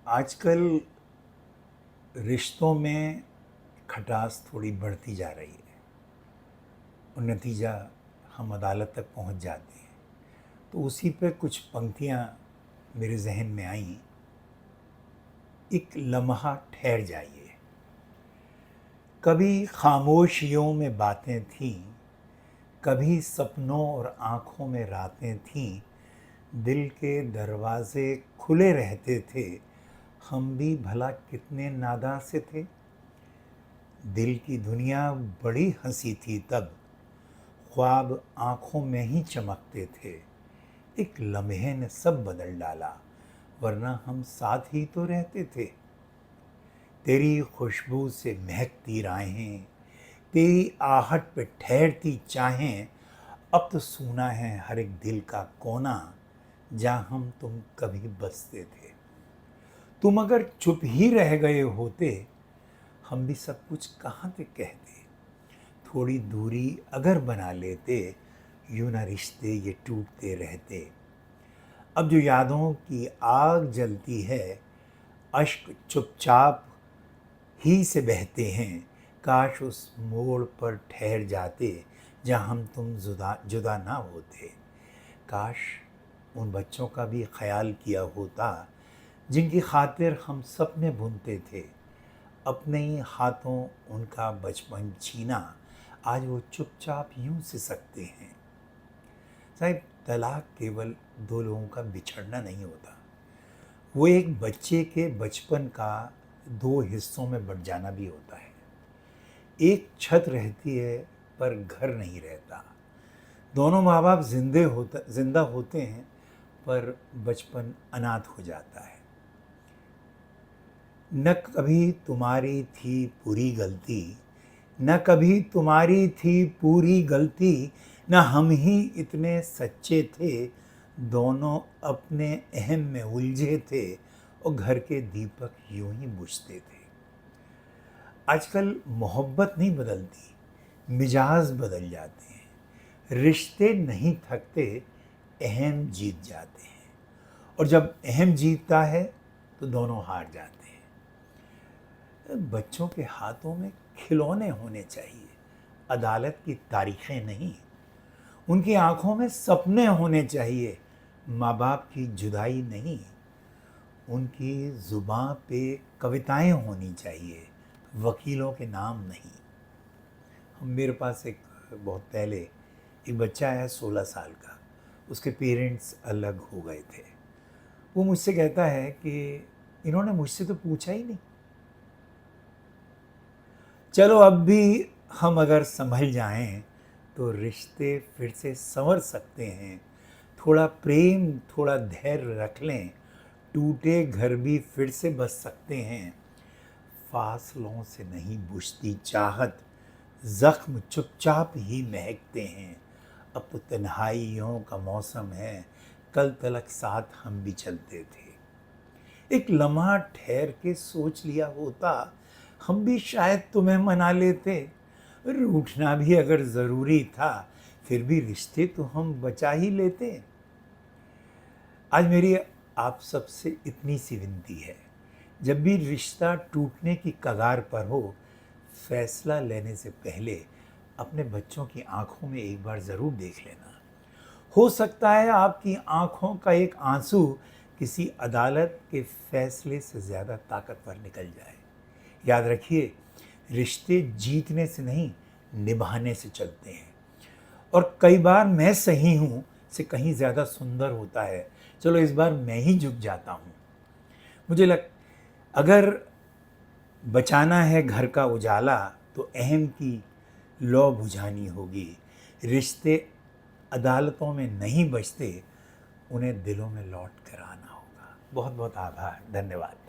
आजकल रिश्तों में खटास थोड़ी बढ़ती जा रही है और नतीजा हम अदालत तक पहुंच जाते हैं। तो उसी पे कुछ पंक्तियां मेरे जहन में आईं। एक लम्हा ठहर जाइए। कभी खामोशियों में बातें थीं, कभी सपनों और आँखों में रातें थीं। दिल के दरवाजे खुले रहते थे, हम भी भला कितने नादां से थे। दिल की दुनिया बड़ी हंसी थी तब, ख्वाब आँखों में ही चमकते थे। एक लम्हे ने सब बदल डाला, वरना हम साथ ही तो रहते थे। तेरी खुशबू से महकती राहें, तेरी आहट पे ठहरती चाहें। अब तो सूना है हर एक दिल का कोना, जहाँ हम तुम कभी बसते थे। तुम अगर चुप ही रह गए होते, हम भी सब कुछ कहाँ तक कहते। थोड़ी दूरी अगर बना लेते, यूं ना रिश्ते ये टूटते रहते। अब जो यादों की आग जलती है, अश्क चुपचाप ही से बहते हैं। काश उस मोड़ पर ठहर जाते, जहाँ हम तुम जुदा जुदा ना होते। काश उन बच्चों का भी ख्याल किया होता, जिनकी खातिर हम सपने बुनते थे। अपने ही हाथों उनका बचपन छीना, आज वो चुपचाप यूं से सकते हैं। साहब, तलाक केवल दो लोगों का बिछड़ना नहीं होता, वो एक बच्चे के बचपन का दो हिस्सों में बंट जाना भी होता है। एक छत रहती है पर घर नहीं रहता। दोनों माँ बाप जिंदा होते हैं, पर बचपन अनाथ हो जाता है। न कभी तुम्हारी थी पूरी गलती, न कभी तुम्हारी थी पूरी गलती। न हम ही इतने सच्चे थे, दोनों अपने अहम में उलझे थे और घर के दीपक यूं ही बुझते थे। आजकल मोहब्बत नहीं बदलती, मिजाज बदल जाते हैं। रिश्ते नहीं थकते, अहम जीत जाते हैं। और जब अहम जीतता है तो दोनों हार जाते हैं। बच्चों के हाथों में खिलौने होने चाहिए, अदालत की तारीखें नहीं। उनकी आंखों में सपने होने चाहिए, माँ बाप की जुदाई नहीं। उनकी ज़ुबां पे कविताएं होनी चाहिए, वकीलों के नाम नहीं। मेरे पास एक बहुत पहले एक बच्चा है 16 साल का, उसके पेरेंट्स अलग हो गए थे। वो मुझसे कहता है कि इन्होंने मुझसे तो पूछा ही नहीं। चलो अब भी हम अगर संभल जाएं तो रिश्ते फिर से संवर सकते हैं। थोड़ा प्रेम, थोड़ा धैर्य रख लें, टूटे घर भी फिर से बस सकते हैं। फासलों से नहीं बुझती चाहत, जख्म चुपचाप ही महकते हैं। अब तो तन्हाइयों का मौसम है, कल तलक साथ हम भी चलते थे। एक लम्हा ठहर के सोच लिया होता, हम भी शायद तुम्हें मना लेते। रूठना भी अगर ज़रूरी था, फिर भी रिश्ते तो हम बचा ही लेते। आज मेरी आप सबसे इतनी सी विनती है, जब भी रिश्ता टूटने की कगार पर हो, फैसला लेने से पहले अपने बच्चों की आंखों में एक बार ज़रूर देख लेना। हो सकता है आपकी आंखों का एक आंसू किसी अदालत के फैसले से ज़्यादा ताकतवर निकल जाए। याद रखिए, रिश्ते जीतने से नहीं, निभाने से चलते हैं। और कई बार मैं सही हूँ से कहीं ज़्यादा सुंदर होता है। चलो इस बार मैं ही झुक जाता हूँ। अगर बचाना है घर का उजाला, तो अहम की लौ बुझानी होगी। रिश्ते अदालतों में नहीं बचते, उन्हें दिलों में लौट कर आना होगा। बहुत बहुत आभार, धन्यवाद।